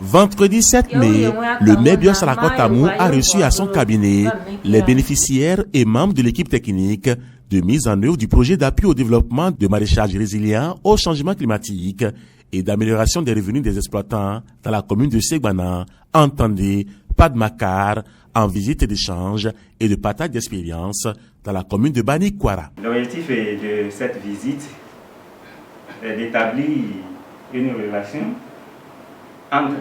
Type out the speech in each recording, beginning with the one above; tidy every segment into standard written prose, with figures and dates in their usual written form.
Vendredi 7 mai, le maire Bion Salakotamou a reçu à son cabinet les bénéficiaires et membres de l'équipe technique de mise en œuvre du projet d'appui au développement de maraîchage résilient au changement climatique et d'amélioration des revenus des exploitants dans la commune de Segbana, entendez Padmakar, en visite d'échange et de partage d'expérience dans la commune de Bani Kwara. L'objectif de cette visite est d'établir une relation entre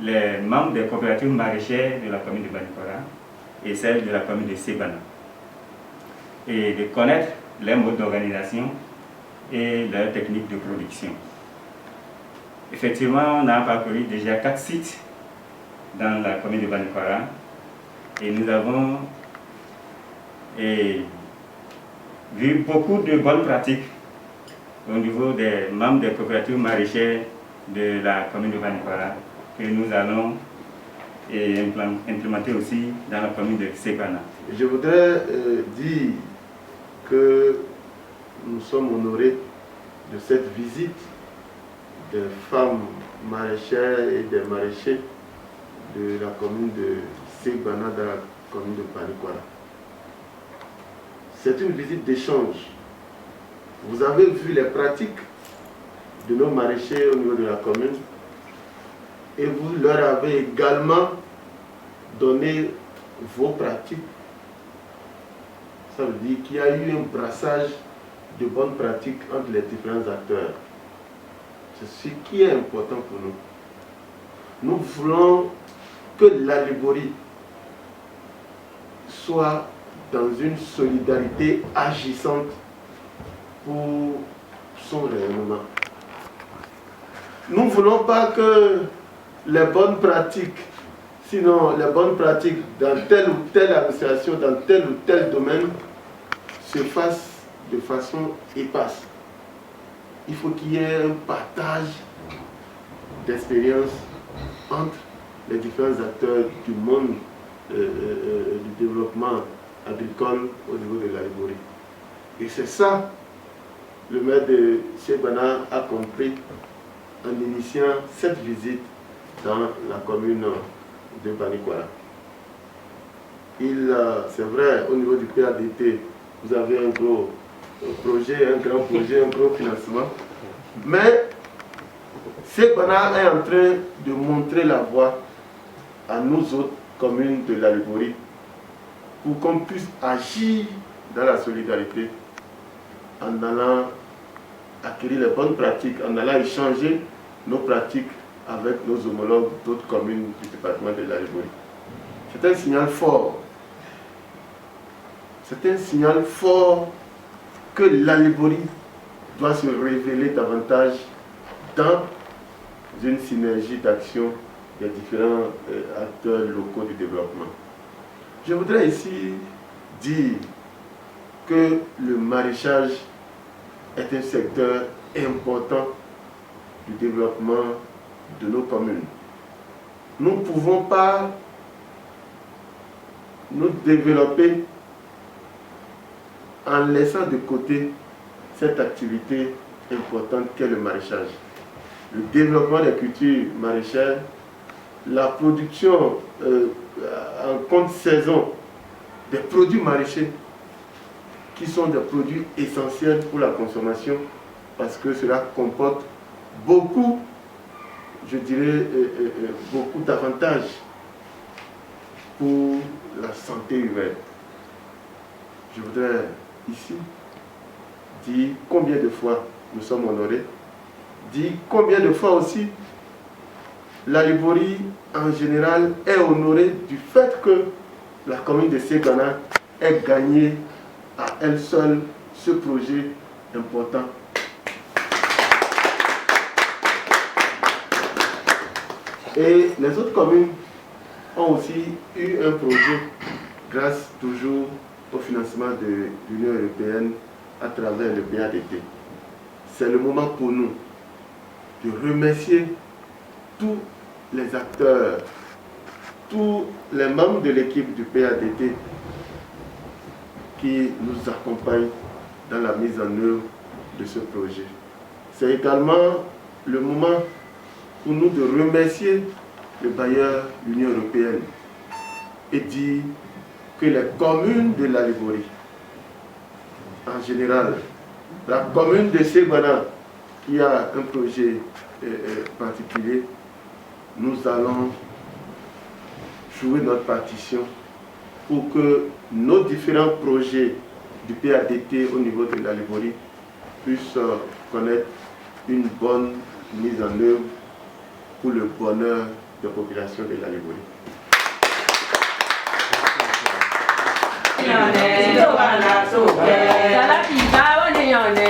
les membres des coopératives maraîchères de la commune de Bani Kwara et celles de la commune de Segbana, et de connaître les modes d'organisation et leurs techniques de production. Effectivement, on a parcouru déjà 4 sites dans la commune de Bani Kwara et nous avons vu beaucoup de bonnes pratiques au niveau des membres des coopératives maraîchères de la commune de Bani Kwara que nous allons implémenter aussi dans la commune de Segbana. Je voudrais dire que nous sommes honorés de cette visite des femmes maraîchères et des maraîchers de la commune de Segbana dans la commune de Bani Kwara. C'est une visite d'échange. Vous avez vu les pratiques de nos maraîchers au niveau de la commune et vous leur avez également donné vos pratiques. Ça veut dire qu'il y a eu un brassage de bonnes pratiques entre les différents acteurs. C'est ce qui est important pour nous. Nous voulons que l'Alibory soit dans une solidarité agissante pour son rayonnement. Nous ne voulons pas que les bonnes pratiques, sinon les bonnes pratiques dans telle ou telle administration, dans tel ou tel domaine, se fassent de façon épaisse. Il faut qu'il y ait un partage d'expérience entre les différents acteurs du monde du développement agricole au niveau de l'Alibory. Et c'est ça, le maire de Segbana a compris en initiant cette visite dans la commune de Bani Kwara. C'est vrai, au niveau du PADT, vous avez un gros projet, un grand projet, un gros financement, mais Segbana est en train de montrer la voie à nous autres communes de l'Alibory pour qu'on puisse agir dans la solidarité en allant acquérir les bonnes pratiques, en allant échanger nos pratiques avec nos homologues d'autres communes du département de l'Alibory. C'est un signal fort. C'est un signal fort que l'Alibory doit se révéler davantage dans une synergie d'action des différents acteurs locaux du développement. Je voudrais ici dire que le maraîchage est un secteur important du développement de nos communes. Nous ne pouvons pas nous développer en laissant de côté cette activité importante qu'est le maraîchage. Le développement des cultures maraîchères, la production en compte saison des produits maraîchers qui sont des produits essentiels pour la consommation parce que cela comporte beaucoup, je dirais, beaucoup d'avantages pour la santé humaine. Je voudrais ici dire combien de fois nous sommes honorés, dire combien de fois aussi l'Alibory en général est honorée du fait que la commune de Segbana ait gagné à elle seule ce projet important. Et les autres communes ont aussi eu un projet grâce toujours au financement de l'Union européenne à travers le PADT. C'est le moment pour nous de remercier tous les acteurs, tous les membres de l'équipe du PADT qui nous accompagnent dans la mise en œuvre de ce projet. C'est également le moment pour nous de remercier le bailleur, l'Union européenne, et dire que les communes de la Liborie, en général, la commune de Ségouana, qui a un projet particulier, nous allons jouer notre partition pour que nos différents projets du PADT au niveau de la Liborie puissent connaître une bonne mise en œuvre pour le bonheur des populations de la Liborie. Nyone,